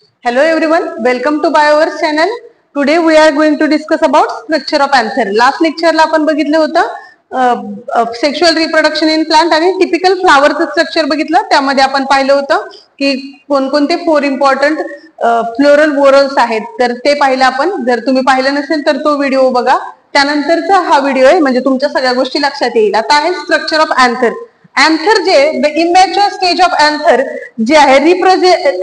Hello everyone, welcome to BioVerse channel. Today we are going to discuss about structure of anther. Last lecture ला आपण बघितलं होतं sexual reproduction in plant आणि typical फ्लावरचं structure बघितलं. त्यामध्ये आपण पाहिलं होतं की कोणकोणते 4 इम्पॉर्टंट फ्लोरल वोरल्स आहेत. तर ते पाहिलं आपण. जर तुम्ही पाहिलं नसेल तर तो व्हिडिओ बघा. त्यानंतरचा हा व्हिडिओ आहे म्हणजे तुमच्या सगळ्या गोष्टी लक्षात येईल. आता आहे स्ट्रक्चर ऑफ अँथर. अँथर जे the immature stage of anther जे आहे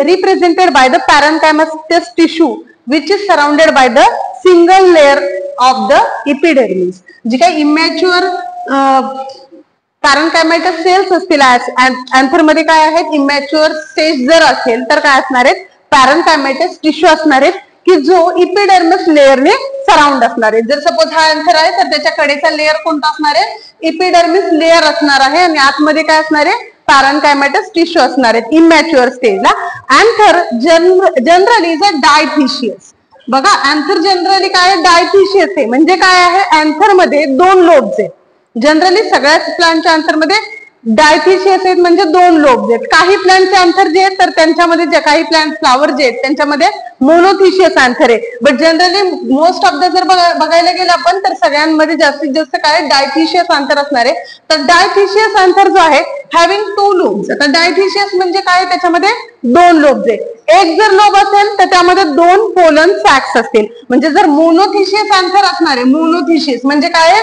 represented by the parenchymatous tissue which is surrounded by the single layer of the epidermis. जे काही इमॅच्युअर पॅरेन्कायमॅटस सेल्स असतील अँथर मध्ये काय आहेत, इमॅच्युअर स्टेज जर असेल तर काय असणार आहेत, पॅरेन्कायमॅटस टिश्यू असणार आहेत की जो इपिडर्मिस लेअरने सराउंड असणार आहे. जर सपोज हा अँथर आहे तर त्याच्या कडेचा लेअर कोणता असणार आहे, इपिडर्मिस लेअर असणार आहे आणि आतमध्ये काय असणार आहे, पॅरेन्कायमॅटस टिश्यू असणार आहेत इमॅच्युअर स्टेजला. Anther generally is a dithecous. बघा अँथर जनरली काय आहे, डायथिशियस आहे. म्हणजे काय आहे, अँथर मध्ये 2 लोब्स आहेत. जनरली सगळ्याच प्लांटच्या अँथर मध्ये डायथिशियस आहेत म्हणजे 2 लोब्स आहेत. काही प्लांटचे अँथर जे आहेत तर त्यांच्यामध्ये जे काही प्लांट फ्लावर जे आहेत त्यांच्यामध्ये मोनोथिशियस अँथर आहे. But generally most of the जर बघायला गेलं आपण तर सगळ्यांमध्ये जास्तीत जास्त काय डायथिशियस अँथर असणार आहे. तर डायथिशियस अँथर जो आहे हॅव्हिंग 2 लोब्स. आता डायथिशियस म्हणजे काय, त्याच्यामध्ये 2 लोब्स आहेत. एक जर लोब असेल तर त्यामध्ये 2 पोलन सॅक्स असतील. म्हणजे जर मोनोथिशियस अँथर असणार आहे, मोनोथिशियस म्हणजे काय,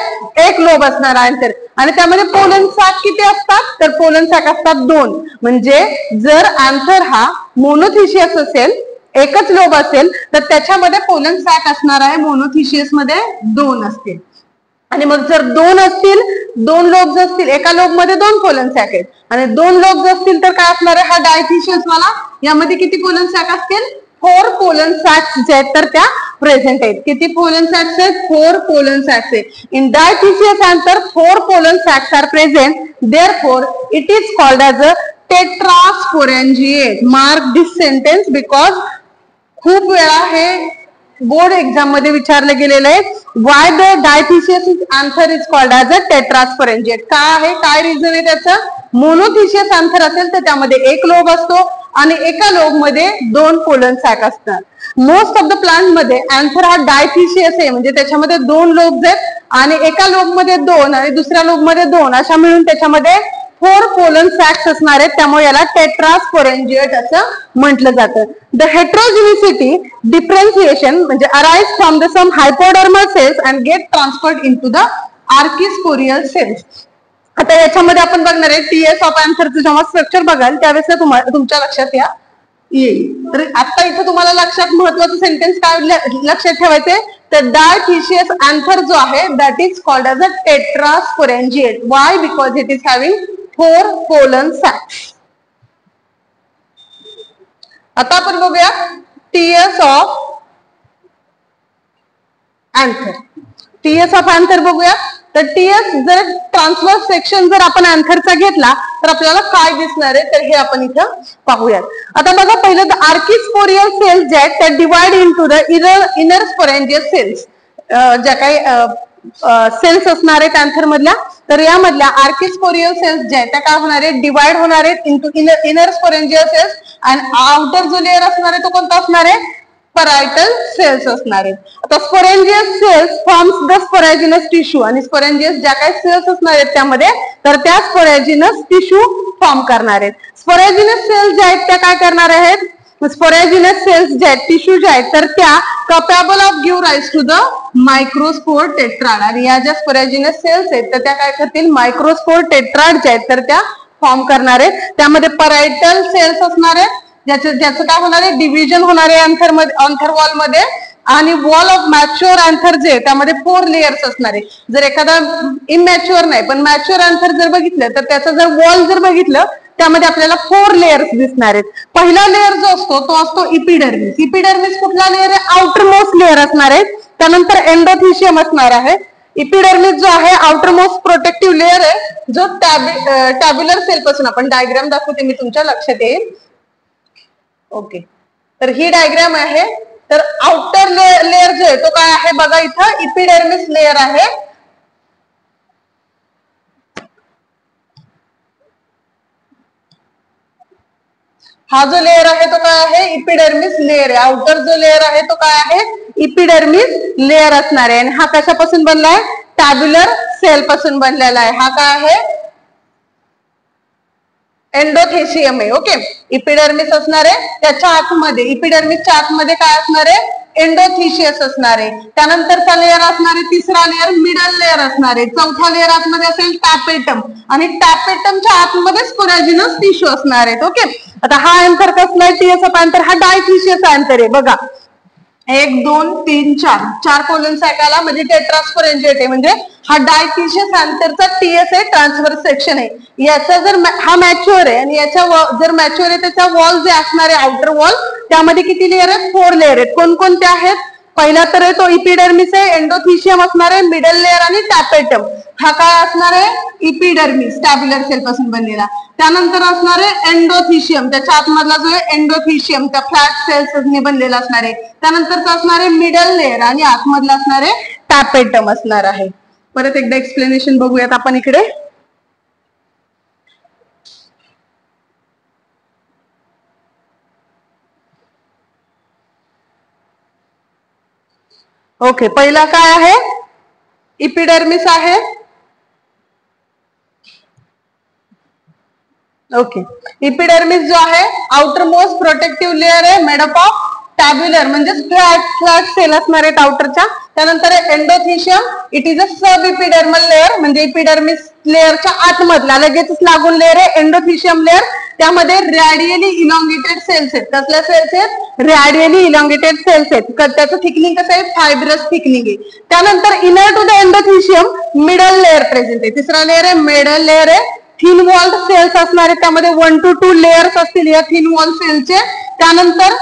एक लोब असणार अँथर आणि त्यामध्ये पोलन सॅक किती असतात, तर पोलन सॅक असतात 2. म्हणजे जर अँथर हा मोनोथिशियस असेल, एकच लोब असेल तर त्याच्यामध्ये पोलन सॅक असणार आहे, मोनोथिशियस मध्ये 2 असतील. आणि मग जर 2 असतील, 2 लोब्स असतील, एका लोब मध्ये 2 पोलन सॅक आहेत आणि 2 लोब्स असतील तर काय असणार आहे, हा डायथिशियस वाला. यामध्ये किती पोलन सॅक असतील, 4 पोलन सॅक्स जे आहेत तर त्या प्रेझेंट आहेत. किती पोलन सॅक्स आहेत, 4 पोलन सॅक्स आहेत. In dithecous anther 4 pollen sacs are present. Therefore it is called as a tetrasporangiate. Mark this sentence because खूप वेळा हे बोर्ड एक्झाम मध्ये विचारलं गेलेलं आहे. Why the dithecous anther is called as a tetrasporangiate. काय आहे, काय रिझन आहे त्याचं, मोनोथिशियस अँथर असेल तर त्यामध्ये एक लोब असतो आणि एका लोब मध्ये 2 पोलन सॅक असतात. मोस्ट ऑफ द प्लांट मध्ये अँथर हा डायथिशियस आहे म्हणजे त्याच्यामध्ये 2 लोब्स आहेत आणि एका लोब मध्ये 2 आणि दुसऱ्या लोब मध्ये 2 अशा मिळून त्याच्यामध्ये 4 पोलन सॅक्स असणार आहेत. त्यामुळे याला टेट्रास्पोरेंजिएट असं म्हटलं जातं. द हेट्रोजिनिसिटी डिफरन्सिएशन म्हणजे arise from the some hypodermal cells and get transferred into the archesporial cells. आता याच्यामध्ये आपण बघणार आहे टीएस ऑफ अँथरचं जेव्हा स्ट्रक्चर बघाल त्यावेळेस तुमच्या लक्षात येईल. तर आता इथं तुम्हाला लक्षात महत्वाचं सेंटेन्स काय लक्षात ठेवायचे, तर डायथिशियस अँथर जो आहे that is called as a tetrasporangiate. Why, because it is having 4 pollen sacs. आता आपण बघूया TS of anther. TS of anther बघूया. तर टीएस जर ट्रान्सवर्स सेक्शन जर आपण अँथरचा घेतला तर आपल्याला काय दिसणार आहे, तर हे आपण इथं पाहूयात. आता बघा पहिलं आर्किस्पोरियल सेल्स जे आहेत त्या divide into the inner sporogenous cells. ज्या काही सेल्स असणार आहेत अँथर मधल्या, तर यामधल्या आर्किस्पोरियल सेल्स ज्या आहेत त्या काय होणार आहेत, डिवाइड होणार आहेत इंटू इनर स्पोरेंजियल सेल्स. आणि आउटर जो लेअर असणार आहे तो कोणता असणार आहे, परायटल सेल्स असणार आहेत. आता स्पोरेंजियस cells forms the sporogenous tissue आणि स्पोरेंजियस ज्या काही सेल्स असणार आहेत त्यामध्ये तर त्या स्पोरॅजिनस टिश्यू फॉर्म करणार आहेत. स्पोरॅजिनस सेल्स ज्या आहेत त्या काय करणार आहेत, स्पोरॅजिनस सेल्स ज्या आहेत टिश्यू ज्या आहेत तर त्या capable of give rise to the microspore tetrad. आणि या ज्या स्पोरॅजिनस सेल्स आहेत तर त्या काय करतील, मायक्रोस्पोर टेट्राड ज्या आहेत तर त्या फॉर्म करणार आहेत. त्यामध्ये परायटल सेल्स असणार आहेत ज्याचं काय होणार आहे, डिव्हिजन होणार आहे अँथर वॉल मध्ये. आणि वॉल ऑफ मॅच्युअर अँथर जे त्यामध्ये 4 लेयर्स असणार आहे. जर एखादा इमॅच्युअर नाही पण मॅच्युअर अँथर जर बघितलं तर त्याचं जर वॉल जर बघितलं त्यामध्ये आपल्याला 4 लेयर्स दिसणार आहेत. पहिला लेअर जो असतो तो असतो इपिडर्मिस. इपिडर्मिस कुठला लेअर आहे, आउटर मोस्ट लेअर असणार आहे. त्यानंतर एंडोथिशियम असणार आहे. इपिडर्मिस जो आहे आउटर मोस्ट प्रोटेक्टिव्ह लेअर आहे जो टॅब्युलर सेल पासून, आपण डायग्राम दाखवते मी तुमच्या लक्षात येईल. ओके, तर ही डायग्राम आहे. तर आउटर लेअर जो आहे तो काय आहे बघा, इथं इपिडर्मिस लेअर आहे. हा जो लेअर आहे तो काय आहे, इपिडर्मिस लेअर आहे. आउटर जो लेअर आहे तो काय आहे, इपिडर्मिस लेअर असणार आहे. आणि हा कशापासून बनला आहे, टॅब्युलर सेल पासून बनलेला आहे. हा काय आहे, एंडोथेशियम आहे. ओके, इपिडर्मिस असणार आहे, त्याच्या आतमध्ये इपिडर्मिसच्या आतमध्ये काय असणार आहे, एंडोथिशियस असणार आहे. त्यानंतरचा लेअर असणार आहे, तिसरा लेअर मिडल लेअर असणार आहे. चौथा लेअर आतमध्ये असेल टॅपेटम, आणि टॅपेटमच्या आतमध्ये स्पोरॅजिनस टिश्यू असणार आहेत. ओके, आता हा अँथर कसला आहे, टीएसएफ अँथर हा डायथिशियस अँथर आहे. बघा 1 2 3 4 कोलन सॅकाला म्हणजे टेट्रास्पोरेंजिएट आहे. म्हणजे हा डायथिशियस अँथरचा टीएस आहे, ट्रान्सव्हर्स सेक्शन आहे. याचा जर हा मॅच्युअर आहे आणि याच्या जर मॅच्युअर आहे त्याचा वॉल जे असणार आहे आउटर वॉल, त्यामध्ये किती लेअर आहेत, 4 लेअर आहेत. कोणकोणते आहेत, पहिला तर आहे तो इपिडर्मिस आहे, एंडोथिशियम असणार आहे, मिडल लेअर आणि टॅपेटम. हा काय असणार आहे, इपिडर्मिस टॅब्युलर सेल पासून बनलेला. त्यानंतर असणार आहे एंडोथिशियम, त्याच्या आतमधला जो आहे एंडोथिशियम त्या फ्लॅट सेल्स बनलेला असणार आहे. त्यानंतरचा असणार आहे मिडल लेअर आणि आतमधला असणार आहे टॅपेटम असणार आहे. परत एकदा एक्सप्लेनेशन बघूयात आपण इकडे. ओके, पहिला काय आहे, इपिडर्मिस आहे. ओके, इपिडर्मिस जो आहे आउटर मोस्ट प्रोटेक्टिव्ह लेअर आहे, मेडअप ऑफ टॅब्युलर म्हणजे फ्लॅट सेल असणार आहेत आउटरच्या. त्यानंतर endothecium, it is a sub epidermal layer म्हणजे इपिडर्मिस लेअरच्या आतमधला लगेचच लागून लेअर आहे एंडोथिशियम लेअर. त्यामध्ये रॅडियली इलॉंगेटेड सेल्स आहेत. कसल्या सेल्स आहेत, रॅडियली इलॉंगेटेड सेल्स आहेत. त्याचं थिकनिंग कसं आहे, फायब्रस थिकनिंग आहे. त्यानंतर inner to the endothecium middle layer present आहे. तिसरा लेअर आहे मिडल लेअर आहे. थिन वॉल्ड सेल्स असणार आहेत, त्यामध्ये 1 to 2 लेअर्स असतील या थिन वॉल सेलचे. त्यानंतर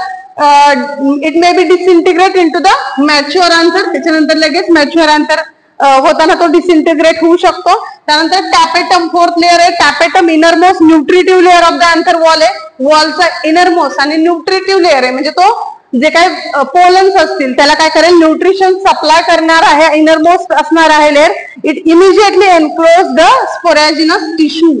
it may be disintegrate into the mature anther, त्याच्यानंतर लगेच मॅच्युअर अँथर होताना तो डिसइंटिग्रेट होऊ शकतो. त्यानंतर टॅपेटम फोर्थ लेअर आहे. Tapetum innermost nutritive layer of the anther wall आहे. वॉलचा इनरमोस्ट आणि न्यूट्रिटिव्ह लेअर आहे म्हणजे तो जे काय पोलन्स असतील त्याला काय करेल, न्यूट्रिशन सप्लाय करणार आहे. इनरमोस्ट असणार आहे layer. It immediately enclose the sporogenous tissue.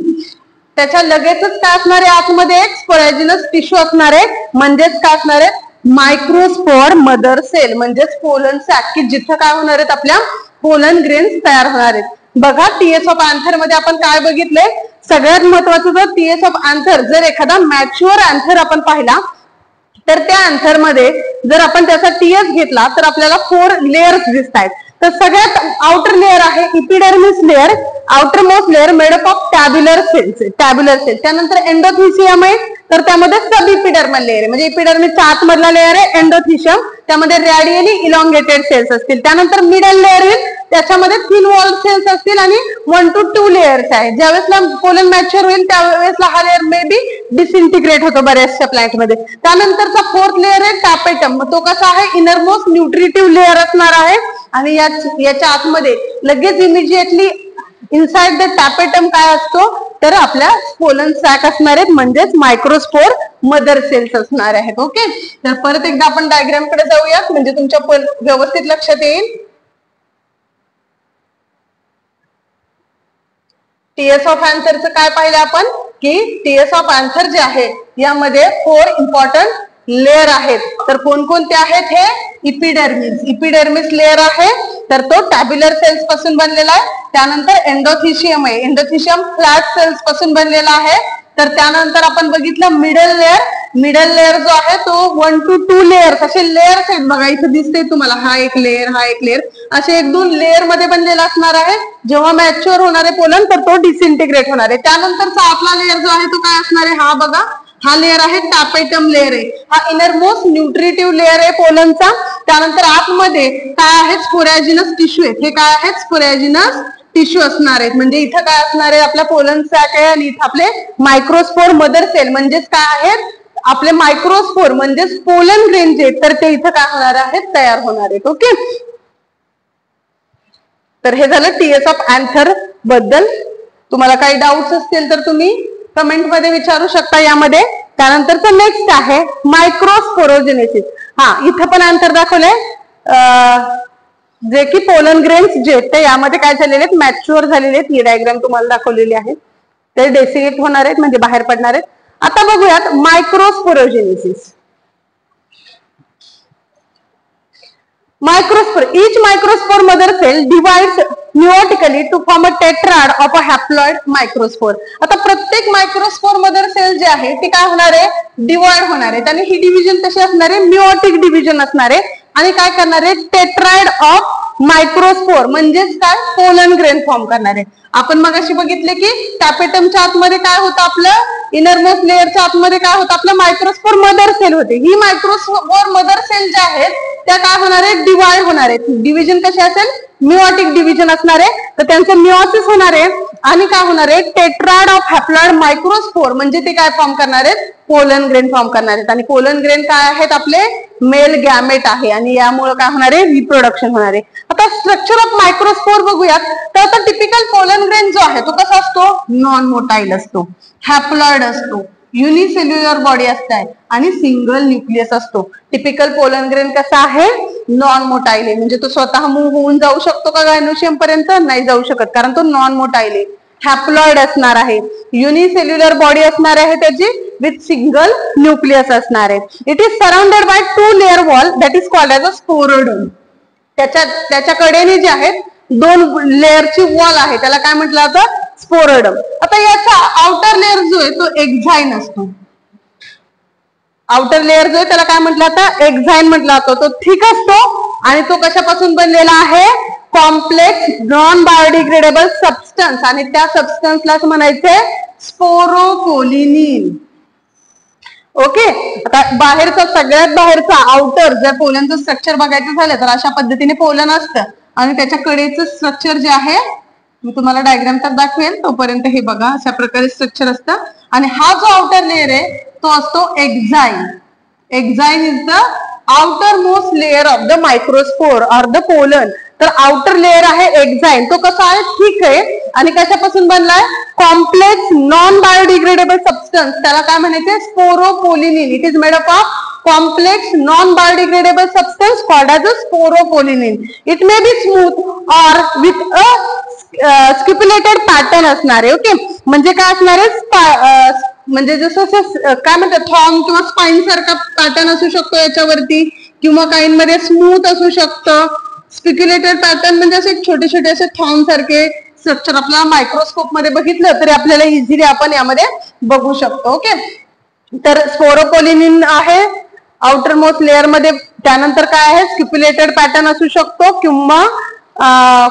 त्याच्या लगेचच काय असणार आहे, आतमध्ये एक स्पोरॅजिनस टिश्यू असणार आहे. म्हणजेच काय असणार आहे, मायक्रोस्पोर मदर सेल म्हणजेच पोलन सॅक, की जिथं काय होणार आहेत, आपल्या पोलन ग्रेन्स तयार होणार आहेत. बघा टीएस ऑफ अँथर मध्ये आपण काय बघितलंय, सगळ्यात महत्वाचं जर टीएस ऑफ अँथर जर एखादा मॅच्युअर अँथर आपण पाहिला तर त्या अँथर मध्ये जर आपण त्याचा टीएस घेतला तर आपल्याला 4 लेअर्स दिसत आहेत. तर सगळ्यात आउटर लेअर आहे epidermis layer, outer most layer made up of tabular cells, tabular cell. त्यानंतर एंडोथिशियम आहे, तर त्यामध्ये सब इपिडर्मल लेअर आहे म्हणजे इपिडर्मिसच्या आतमधला लेअर आहे एंडोथिशियम, त्यामध्ये रॅडियली इलॉंगेटेड सेल्स असतील. त्यानंतर मिडल लेअर येईल, त्याच्यामध्ये थिन वॉल सेल्स असतील आणि 1 to 2 लेअर्स आहेत. ज्यावेळेसला पोलन मॅच्युअर होईल त्यावेळेसला हा लेअर मे बी डिसइंटिग्रेट होतो बऱ्याचशा प्लांट मध्ये. त्यानंतरचा फोर्थ लेअर आहे टॅपेटम, तो कसा आहे, इनरमोस्ट न्यूट्रिटिव्ह लेअर असणार आहे. आणि याच्या आतमध्ये लगेच इमिजिएटली इनसाइड द टॅपेटम काय असतो, तर आपल्या पोलन सॅक असणार आहेत म्हणजेच मायक्रोस्पोर मदर सेल्स असणार आहेत. ओके, तर परत एकदा आपण डायग्राम कडे जाऊयात म्हणजे तुमच्या व्यवस्थित लक्षात येईल. टीएस ऑफ अँथरचं काय पाहिलं आपण, की टीएस ऑफ अँथर जे आहे यामध्ये 4 इम्पॉर्टंट लेअर आहेत. तर कोणकोणते आहेत, हे इपिडर्मिस, इपिडर्मिस लेअर आहे तर तो टॅब्युलर सेल्स पासून बनलेला आहे. त्यानंतर एंडोथिशियम आहे, एंडोथिशियम फ्लॅट सेल्स पासून बनलेला आहे. तर त्यानंतर आपण बघितलं मिडल लेअर, मिडल लेअर जो आहे तो 1 to 2 लेअर्स असे लेअर्स आहेत. बघा इथे दिसते तुम्हाला, हा एक लेअर, हा एक लेअर, असे 1-2 लेअर मध्ये बनलेला असणार आहे. जेव्हा मॅच्युअर होणार आहे पोलन तर तो डिसइंटिग्रेट होणार आहे. त्यानंतरचा आपला लेअर जो आहे तो काय असणार आहे, हा बघा हा लेअर आहे टॅपेटम लेअर आहे. हा इनरमोस्ट न्यूट्रिटिव्ह लेअर आहे पोलनचा. त्यानंतर आतमध्ये काय आहे, स्पोरॅजिनस टिश्यू आहेत. हे काय आहेत, स्पोरॅजिनस टिश्यू असणार आहेत. म्हणजे इथं काय असणार आहे, आपला पोलन सॅक आहे आणि इथं आपले मायक्रोस्पोर मदर सेल म्हणजेच काय आहेत, आपले मायक्रोस्पोर म्हणजेच पोलन ग्रेन जे तर ते इथं काय होणार आहेत, तयार होणार आहेत. ओके, तर हे झालं टीएस ऑफ अँथर बद्दल. तुम्हाला काही डाऊट्स असतील तर तुम्ही कमेंट मध्ये विचारू शकता यामध्ये. त्यानंतरचं नेक्स्ट आहे मायक्रोस्पोरोजेनेसिस. हा, इथं पण अँथर दाखवलंय जे की पोलन ग्रेन्स जे ते यामध्ये काय झालेले आहेत, मॅच्युअर झालेले आहेत. ही डायग्राम तुम्हाला दाखवलेली आहे. ते डेसिकेट होणार आहेत म्हणजे बाहेर पडणार आहेत. आता बघूयात मायक्रोस्पोरोजेनेसिस. Microspore. Each microspore mother cell divides meiotically to form a tetrad of a haploid microspore. आता प्रत्येक मायक्रोस्पोर मदर सेल जे आहे ती काय होणार आहे, डिवाइड होणार आहे. आणि ही डिव्हिजन कशी असणार आहे, मिओटिक डिव्हिजन असणार आहे. आणि काय करणार आहे, टेट्राइड ऑफ मायक्रोस्पोर म्हणजेच काय, पोलन ग्रेन फॉर्म करणार आहे. आपण मग अशी बघितले की टॅपेटमच्या आतमध्ये काय होतं, आपलं इनरमोस्ट लेअरच्या आतमध्ये काय होतं, आपलं मायक्रोस्पोर मदर सेल होते. ही मायक्रोस्पोर मदर सेल ज्या आहेत त्या काय होणार आहेत, डिवाइड होणार आहेत. डिव्हिजन कशी असेल, मिओटिक डिव्हिजन असणार आहे. तर त्यांचं मिओसिस होणार आहे आणि काय होणार आहे, टेट्राइड ऑफ हॅप्लॉइड मायक्रोस्पोर म्हणजे ते काय फॉर्म करणार आहेत, पोलन ग्रेन फॉर्म करणार आहेत. आणि पोलन ग्रेन काय आहेत, आपले मेल गॅमेट आहे आणि यामुळे काय होणार आहे, रिप्रोडक्शन होणार आहे. आता स्ट्रक्चर ऑफ मायक्रोस्पोर बघूयात. तर आता टिपिकल पोलन ग्रेन जो आहे तो कसा असतो, नॉन मोटाईल असतो, हॅप्लॉइड असतो, युनिसेल्युलर बॉडी असते आणि सिंगल न्यूक्लियस असतो. टिपिकल पोलन ग्रेन कसा आहे, नॉन मोटाईल आहे. म्हणजे तो स्वतः मूव्ह होऊन जाऊ शकतो का गायनोशियम पर्यंत, नाही जाऊ शकत, कारण तो नॉन मोटाईल आहे. हॅप्लॉइड असणार आहे, युनिसेल्युलर बॉडी असणार आहे त्याची, विथ सिंगल न्यूक्लियस असणार आहे. It is surrounded by 2 layer wall that is called as a sporoderm. त्याच्या कडेने जे आहेत 2 लेअरची वॉल आहे त्याला काय म्हटलं जातं, स्पोरोडम. आता याचा आउटर लेअर जो आहे तो एक्झाईन असतो. आउटर लेअर जो आहे त्याला काय म्हटलं जातं, एक्झाईन म्हटलं जातो. तो थिक असतो आणि तो कशापासून बनलेला आहे, कॉम्प्लेक्स नॉन बायोडिग्रेडेबल सबस्टन्स. आणि त्या सबस्टन्सलाच म्हणायचे स्पोरोपोलिनिन. ओके. आता बाहेरचा, सगळ्यात बाहेरचा आउटर जर पोलनचं स्ट्रक्चर बघायचं झालं तर अशा पद्धतीने पोलन असतं आणि त्याच्या कडेचं स्ट्रक्चर जे आहे मी तुम्हाला डायग्राम तर दाखवेल, तोपर्यंत हे बघा अशा प्रकारे स्ट्रक्चर असतं. आणि हा जो आउटर लेअर आहे तो असतो exine. Exine is the outer most layer of the microspore or the pollen. तर आउटर लेअर आहे एक्झाईन. तो कसा आहे, ठीक आहे. आणि कशापासून बनलाय, कॉम्प्लेक्स नॉन बायोडिग्रेडेबल सबस्टन्स. त्याला काय म्हणायचे, sporopollenin. It is made up of complex non-biodegradable substance called as a sporopollenin. It may be smooth or with a stipulated pattern असणार आहे. ओके. म्हणजे काय असणार आहे, म्हणजे जसं काय म्हणतात, थॉर्म किंवा स्पाइन सारखा पॅटर्न असू शकतो याच्यावरती, किंवा काहींमध्ये स्मूथ असू शकतं. स्पिक्युलेटेड पॅटर्न म्हणजे असे छोटे छोटे असे थॉर्म सारखे स्ट्रक्चर आपल्याला मायक्रोस्कोप मध्ये बघितलं तरी आपल्याला इझिली आपण यामध्ये बघू शकतो. ओके. तर स्पोरोपोलिनिन आहे आउटर मोस्ट लेअर मध्ये. त्यानंतर काय आहे, स्टिप्युलेटेड पॅटर्न असू शकतो किंवा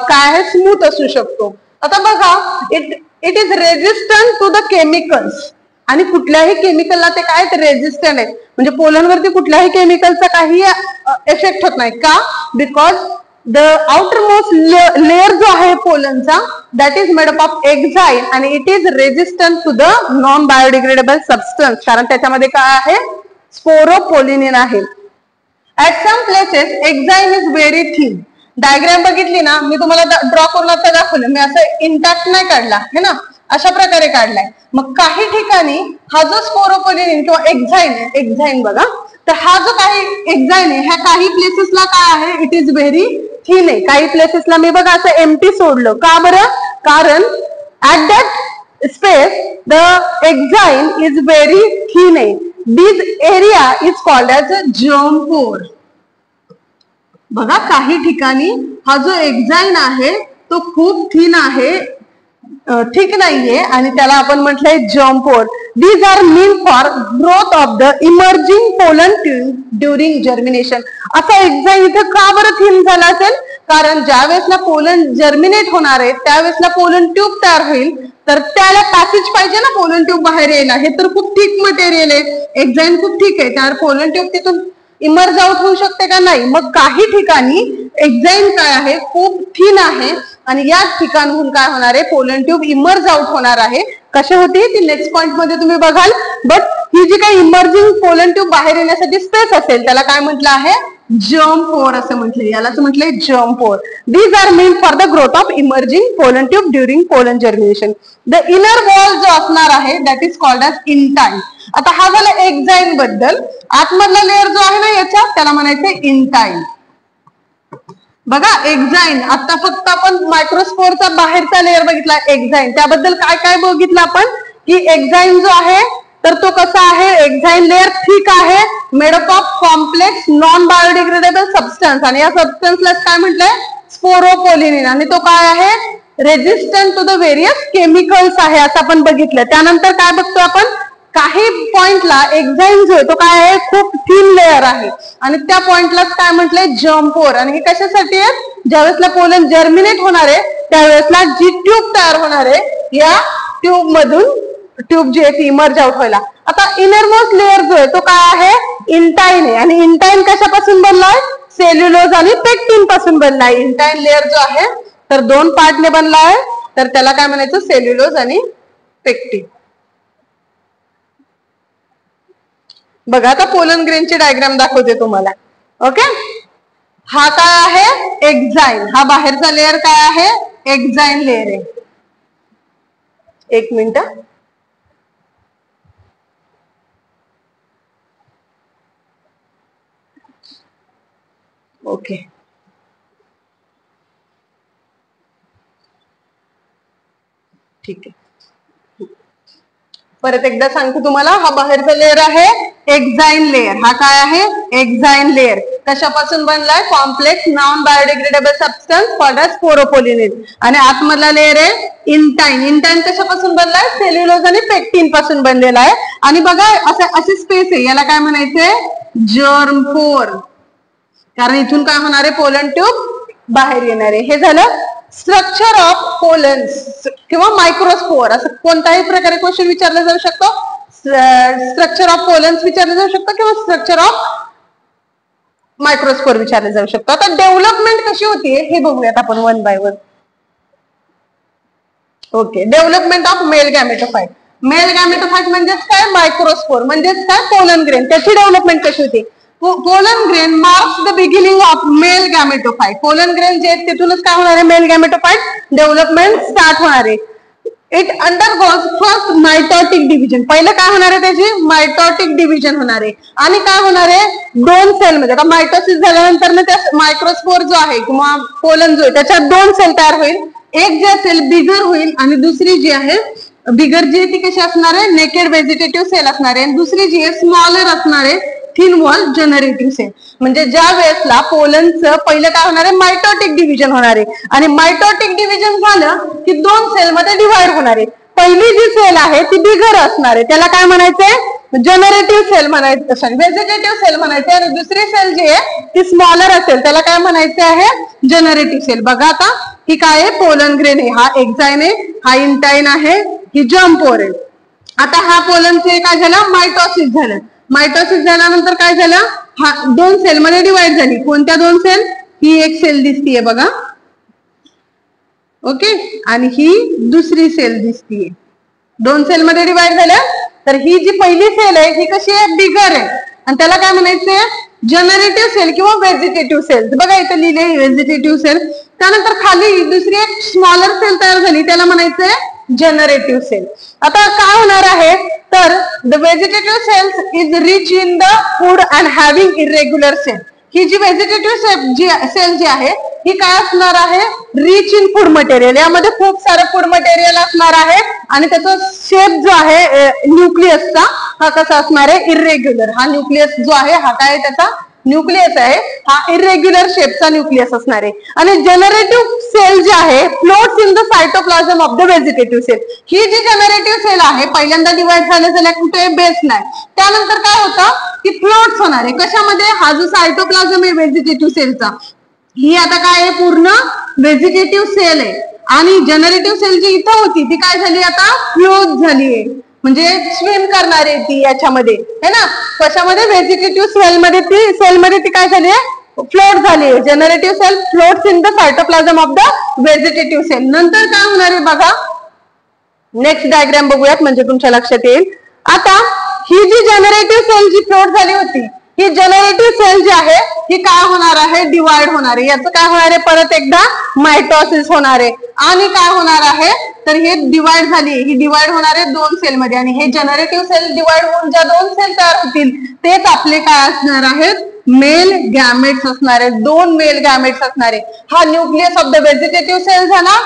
काय आहे, स्मूथ असू शकतो. आता बघा, it is resistant to the chemicals. आणि कुठल्याही केमिकलला ते काय रेजिस्टंट आहे. म्हणजे पोलनवरती कुठल्याही केमिकलचा काही इफेक्ट होत नाही. का, because the outer most layer जो आहे पोलनचा that is made up of exine आणि it is resistant to the non biodegradable substance. कारण त्याच्यामध्ये काय आहे, स्पोरोपोलिनिन आहे. At some places exine is very thin. Diagram बघितली ना, मी तुम्हाला ड्रॉ करून आता दाखवलं. मी असं इंटॅक्ट नाही काढला है ना, अशा प्रकारे काढलाय. मग काही ठिकाणी हा जो स्पोरोपोलिनिन किंवा एक्झाईन आहे, एक्झाईन बघा, तर हा जो काही एक्झाईन आहे ह्या काही प्लेसेसला काय आहे, इट इज व्हेरी थिन आहे. काही प्लेसेसला मी बघा असं एम्प्टी सोडलं. का बरं, कारण at that space the exine is very thin आहे. This area is called as a germ pore. बघा, काही ठिकाणी हा जो एक्झाईन आहे तो खूप थिन आहे, ठीक नाहीये, आणि त्याला आपण म्हटलंय germ pore. These are mean for growth of the emerging pollen tube during germination. असा एक्झाईन इथे का बरं थिन झाला असेल, कारण ज्या वेळेसला पोलन जर्मिनेट होणार आहे त्यावेळेसला पोलन ट्यूब तयार होईल, तर त्याला पॅसेज पाहिजे ना पोलन ट्यूब बाहेर यायला. हे तर खूप थिक मटेरियल आहे, एक्झाईन खूप ठीक आहे, त्यावर पोलन ट्यूब तिथून इमर्ज आउट होऊ शकते का, नाही. मग काही ठिकाणी एक्झाईन काय आहे, खूप थिन आहे आणि या ठिकाणहून काय होणार आहे, पोलन ट्यूब इमर्ज आउट होणार आहे. कशी होती ती नेक्स्ट पॉइंट मध्ये तुम्ही बघाल. बट ही जी काही इमर्जिंग पोलन ट्यूब बाहेर येण्यासाठी स्पेस असेल त्याला काय म्हटलं आहे, जर्म पोर असं म्हटलंय. यालाच म्हटलंय germ pore. These are meant for the growth of emerging pollen tube during pollen germination. The inner wall जो असणार आहे that is called as intine. आता हा झाला एक्झाईन बद्दल. आतमधला लेअर जो आहे ना याच्यात त्याला म्हणायचं इंटाइन. बघा, एक्झाईन आता फक्त आपण मायक्रोस्पोरचा बाहेरचा लेअर बघितला एक्झाईन. त्याबद्दल काय काय बघितलं आपण, की एक्झाईन जो आहे तर तो कसा आहे, एक्झाईन लेअर थिक आहे, made up of complex non biodegradable substance, आणि या सबस्टन्सला काय म्हटलंय, स्पोरोपोलिनिन, आणि तो काय आहे, resistant to the various chemicals आहे असं आपण बघितलं. त्यानंतर काय बघतो आपण, काही पॉइंटला एक्झाईन जो आहे तो काय आहे, खूप थिन लेअर आहे, आणि त्या पॉइंटलाच काय म्हटलंय, जम्पोर. आणि हे कशासाठी आहे, ज्यावेळेसला पोलन जर्मिनेट होणार आहे त्यावेळेसला जी ट्यूब तयार होणार आहे या ट्यूब मधून, ट्यूब जी आहे ती इमर्ज आउट व्हायला. आता इनरमोस्ट लेअर जो आहे तो काय आहे, इंटाईन आहे, आणि इंटाईन कशापासून बनलाय, सेल्युलोज आणि पेक्टिन पासून बनलाय. इंटाईन लेअर जो आहे तर 2 पार्टने बनला आहे, तर त्याला काय म्हणायचं, सेल्युलोज आणि पेक्टिन. बघा आता पोलन ग्रेनची डायग्राम दाखवते तुम्हाला. ओके, हा काय आहे, एक्झाईन, हा बाहेरचा लेअर काय आहे, एक्झाईन लेअर आहे. एक मिनिट, ओके, ठीक आहे. परत एकदा सांगतो तुम्हाला, हा बाहेरचा लेअर आहे एक्झाईन लेअर. हा काय आहे, एक्झाईन लेअर कशापासून बनलाय, complex non biodegradable substance called as sporopollenin. आणि आतमधला लेअर आहे इंटाईन. इंटाईन कशापासून बनलाय, सेल्युलोज आणि पेक्टिन पासून बनलेला आहे. आणि बघा अशी स्पेस आहे, याला काय म्हणायचंय, जर्म पोर, कारण इथून काय होणार आहे, पोलन ट्यूब बाहेर येणार आहे. हे झालं स्ट्रक्चर ऑफ पोलन्स किंवा मायक्रोस्पोर. असं कोणत्याही प्रकारे क्वेश्चन विचारला जाऊ शकतो, स्ट्रक्चर ऑफ पोलन्स विचारलं जाऊ शकतं किंवा स्ट्रक्चर ऑफ मायक्रोस्पोर विचारलं जाऊ शकतो. आता डेव्हलपमेंट कशी होतीये हे बघूयात आपण one by one. Okay, development of male gametophyte. Male gametophyte म्हणजेच काय, मायक्रोस्पोर म्हणजेच काय, पोलन ग्रेन. त्याची डेव्हलपमेंट कशी होती, pollen grain marks the beginning of male gametophyte. Pollen grain जे तिथूनच काय होणार आहे, मेल गॅमेटोफाइट डेव्हलपमेंट स्टार्ट होणार आहे. It undergoes first mitotic division. पहिलं काय होणार आहे, त्याची मायटोटिक डिव्हिजन होणार आहे. आणि काय होणार आहे, 2 सेल मध्ये, आता मायटोसिस झाल्यानंतर ना त्या मायक्रोस्पोर जो आहे किंवा पोलन जो आहे त्याच्यात 2 सेल तयार होईल. एक जे असेल बिगर होईल, आणि दुसरी जी आहे बिगर जी आहे ती कशी असणार आहे, नेकेड व्हेजिटेटिव्ह सेल असणार आहे. आणि दुसरी जी आहे स्मॉलर असणार आहे, थिन वॉल जनरेटिव्ह सेल. म्हणजे ज्या वेळेसला पोलनचं पहिलं काय होणार आहे, मायटोटिक डिव्हिजन होणार आहे. आणि मायटोटिक डिव्हिजन झालं की 2 सेल मध्ये डिवाइड होणार आहे. पहिली जी सेल आहे ती बिगर असणार आहे, त्याला काय म्हणायचंय, जनरेटिव्ह सेल म्हणायचं, सॉरी व्हेजिटेटिव्ह सेल म्हणायचं. आणि दुसरी सेल जी आहे ती स्मॉलर असेल त्याला काय म्हणायचं आहे, जनरेटिव्ह सेल. बघा आता ही काय आहे, पोलन ग्रेन आहे, हा एक्झाईन आहे, हा इंटाईन आहे, ही जम्पोर आहे. आता हा पोलनचे काय झालं, मायटोसिस झालं. मायटोसिस झाल्यानंतर काय झालं, हा 2 सेल मध्ये डिवाइड झाली. कोणत्या 2 सेल, ही एक सेल दिसतीये बघा, ओके, आणि ही दुसरी सेल दिसतीये. 2 सेल मध्ये डिवाइड झाल्या. तर ही जी पहिली सेल आहे ही कशी आहे, बिगर आहे, आणि त्याला काय म्हणायचंय, जनरेटिव्ह सेल किंवा व्हेजिटेटिव्ह सेल. बघा इथं लिहिले व्हेजिटेटिव्ह सेल. त्यानंतर खाली दुसरी एक स्मॉलर सेल तयार झाली, त्याला म्हणायचंय जनरेटिव्ह सेल. आता काय होणार आहे, तर the vegetative cells is rich in the food and having irregular cell. ही जी व्हेजिटेटिव्ह सेल जी आहे ही काय असणार आहे, रिच इन फूड मटेरियल. यामध्ये खूप सारं फूड मटेरियल असणार आहे, आणि त्याचा शेप जो आहे न्यूक्लियसचा हा कसा असणार आहे, इरेग्युलर. हा न्यूक्लियस जो आहे हा काय त्याचा न्यूक्लियस आहे, हा इरेग्युलर शेपचा न्यूक्लियस असणार आहे. आणि जनरेटिव्ह सेल जे आहे floats in the cytoplasm of the vegetative cell. ही जी जनरेटिव्ह सेल आहे पहिल्यांदा डिवाइड झाल्या कुठे, बेस नाही. त्यानंतर काय होतं की फ्लोट्स होणार आहे कशामध्ये, हा जो सायटोप्लाझम आहे व्हेजिटेटिव्ह सेलचा, ही आता काय आहे, पूर्ण व्हेजिटेटिव्ह सेल आहे. आणि जनरेटिव्ह सेल जी इथं होती ती काय झाली, आता फ्लोट झाली आहे, म्हणजे स्विम करणार आहे ती याच्यामध्ये, है ना. कशामध्ये, व्हेजिटेटिव्ह सेलमध्ये ती काय झाली आहे, फ्लोट झाली आहे. Generative cell floats in the cytoplasm of the vegetative cell. नंतर काय होणार आहे बघा, नेक्स्ट डायग्राम बघूयात म्हणजे तुमच्या लक्षात येईल. आता ही जी जनरेटिव्ह सेल जी फ्लोट झाली होती, ही जनरेटिव्ह सेल जी आहे ही काय होणार आहे, डिवाइड होणार आहे. याचं काय होणार आहे, परत एकदा मायटोसिस होणार आहे. आणि काय होणार आहे, तर हे डिवाइड झाली, ही डिवाइड होणार आहे 2 सेल मध्ये. आणि हे जनरेटिव्ह सेल डिवाइड होऊन ज्या 2 सेल तयार होतील तेच आपले काय असणार आहेत, मेल गॅमेट्स असणार आहेत. 2 मेल गॅमेट्स असणार आहे. हा nucleus of the vegetative cell झाला,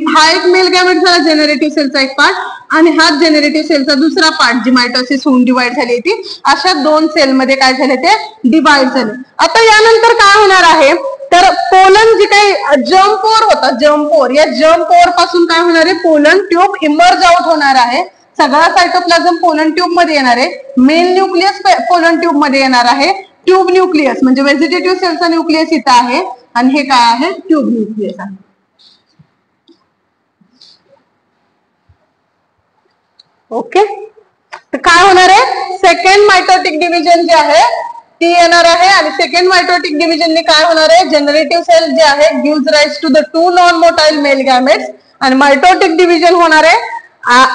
हा एक मेल गॅमेट झाला जेनरेटिव्ह सेलचा एक पार्ट, आणि हा जेनरेटिव्ह सेलचा दुसरा पार्ट जी मायटोसिस होऊन डिवाइड झाली ती, अशा 2 सेलमध्ये काय झाले ते डिवाइड झाले. आता यानंतर काय होणार आहे तर पोलन जे काही जर्म पोर होता, जर्म पोर, या जर्म पोर पासून काय होणार आहे पोलन ट्यूब इमर्ज आउट होणार आहे. सगळा सायटोप्लाझम पोलन ट्यूब मध्ये येणार आहे. मेन न्यूक्लियस पोलन ट्यूब मध्ये येणार आहे. ट्यूब न्यूक्लियस म्हणजे व्हेजिटेटिव्ह सेलचा न्यूक्लियस इथं आहे, आणि हे काय आहे ट्यूब न्यूक्लियस आहे. ओके, तर काय होणार आहे सेकंड मायटोटिक डिव्हिजन जे आहे ती येणार आहे, आणि सेकंड मायटोटिक डिव्हिजनने काय होणार आहे जनरेटिव्ह सेल जे आहे gives rise to the 2 non motile male gametes, आणि मायटोटिक डिव्हिजन होणार आहे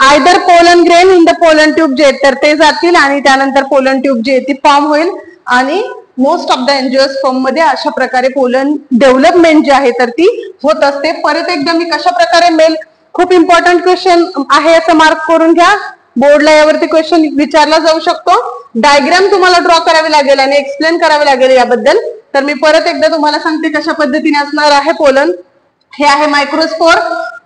either pollen grain in the pollen tube जे तर ते जातील, आणि त्यानंतर पोलन ट्यूब जे ती फॉर्म होईल, आणि मोस्ट ऑफ द एंजिओस्पर्म मध्ये अशा प्रकारे पोलन डेव्हलपमेंट जी आहे तर ती होत असते. परत एकदा मी कशा प्रकारे मेल, खूप इम्पॉर्टंट क्वेश्चन आहे याचा मार्क करून घ्या, बोर्डला यावरती क्वेश्चन विचारला जाऊ शकतो. डायग्राम तुम्हाला ड्रॉ करावी लागेल आणि एक्सप्लेन करावे लागेल याबद्दल. तर मी परत एकदा तुम्हाला सांगते कशा पद्धतीने असणार आहे पोलन. हे आहे मायक्रोस्पोर,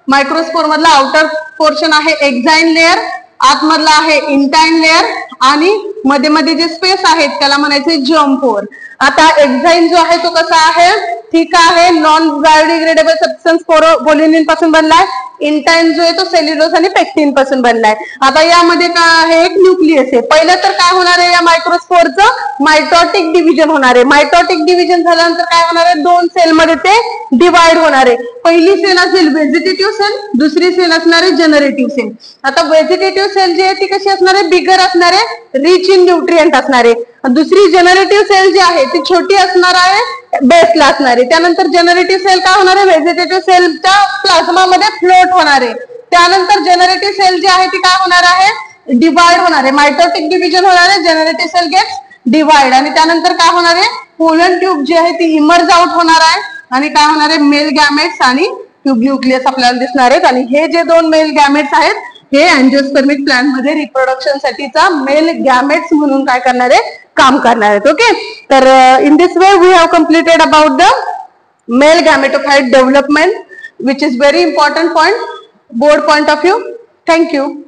मायक्रोस्पोर मधला आउटर पोर्शन आहे एक्झाइन लेअर, आतमधला आहे इंटाइन लेअर, आणि मध्ये मध्ये जे स्पेस आहेत त्याला म्हणायचे जर्म पोर. आता एक्झाइन जो आहे तो कसा आहे ठीक आहे नॉन बायोडिग्रेडेबल सबस्टन्स पोलिनिन पासून बनलाय. इंटाइन जो आहे तो सेल्युलोज आणि पेक्टिन पासून बनलाय. आता यामध्ये काय आहे एक न्यूक्लियस आहे. पहिलं तर काय होणार आहे या मायक्रोस्पोरचं मायटोटिक डिव्हिजन होणार आहे. मायटोटिक डिव्हिजन झाल्यानंतर काय होणार आहे 2 सेल मध्ये ते डिवाइड होणार आहे. पहिली सेल असेल व्हेजिटेटिव्ह सेल, दुसरी सेल असणार आहे जनरेटिव्ह सेल. आता व्हेजिटेटिव्ह सेल जी आहे ती कशी असणार आहे बिगर असणार आहे, रिच इन न्यूट्रिएंट असणार आहे. दुसरी जनरेटिव्ह सेल जी आहे ती छोटी असणार आहे, बेसला असणार आहे. त्यानंतर जनरेटिव्ह सेल काय होणार आहे व्हेजिटेटिव्ह सेलच्या प्लाझ्मामध्ये फ्लोट होणार आहे. त्यानंतर जनरेटिव्ह सेल जी आहे ती काय होणार आहे डिवाइड होणार आहे. मायटोटिक डिव्हिजन होणार आहे, जनरेटिव्ह सेल गेट्स डिवाइड, आणि त्यानंतर काय होणार आहे पोलन ट्यूब जी आहे ती इमर्ज आउट होणार आहे, आणि काय होणार आहे मेल गॅमेट्स आणि ट्यूब न्यूक्लियस आपल्याला दिसणार आहेत. आणि हे जे 2 मेल गॅमेट्स आहेत हे अँजिओस्पर्मिक प्लांट मध्ये रिप्रोडक्शन साठीचा मेल गॅमेट्स म्हणून काय करणार आहे काम करणार आहेत. ओके, तर in this way we have completed about the male gametophyte development, which is very important point, board point of view. Thank you.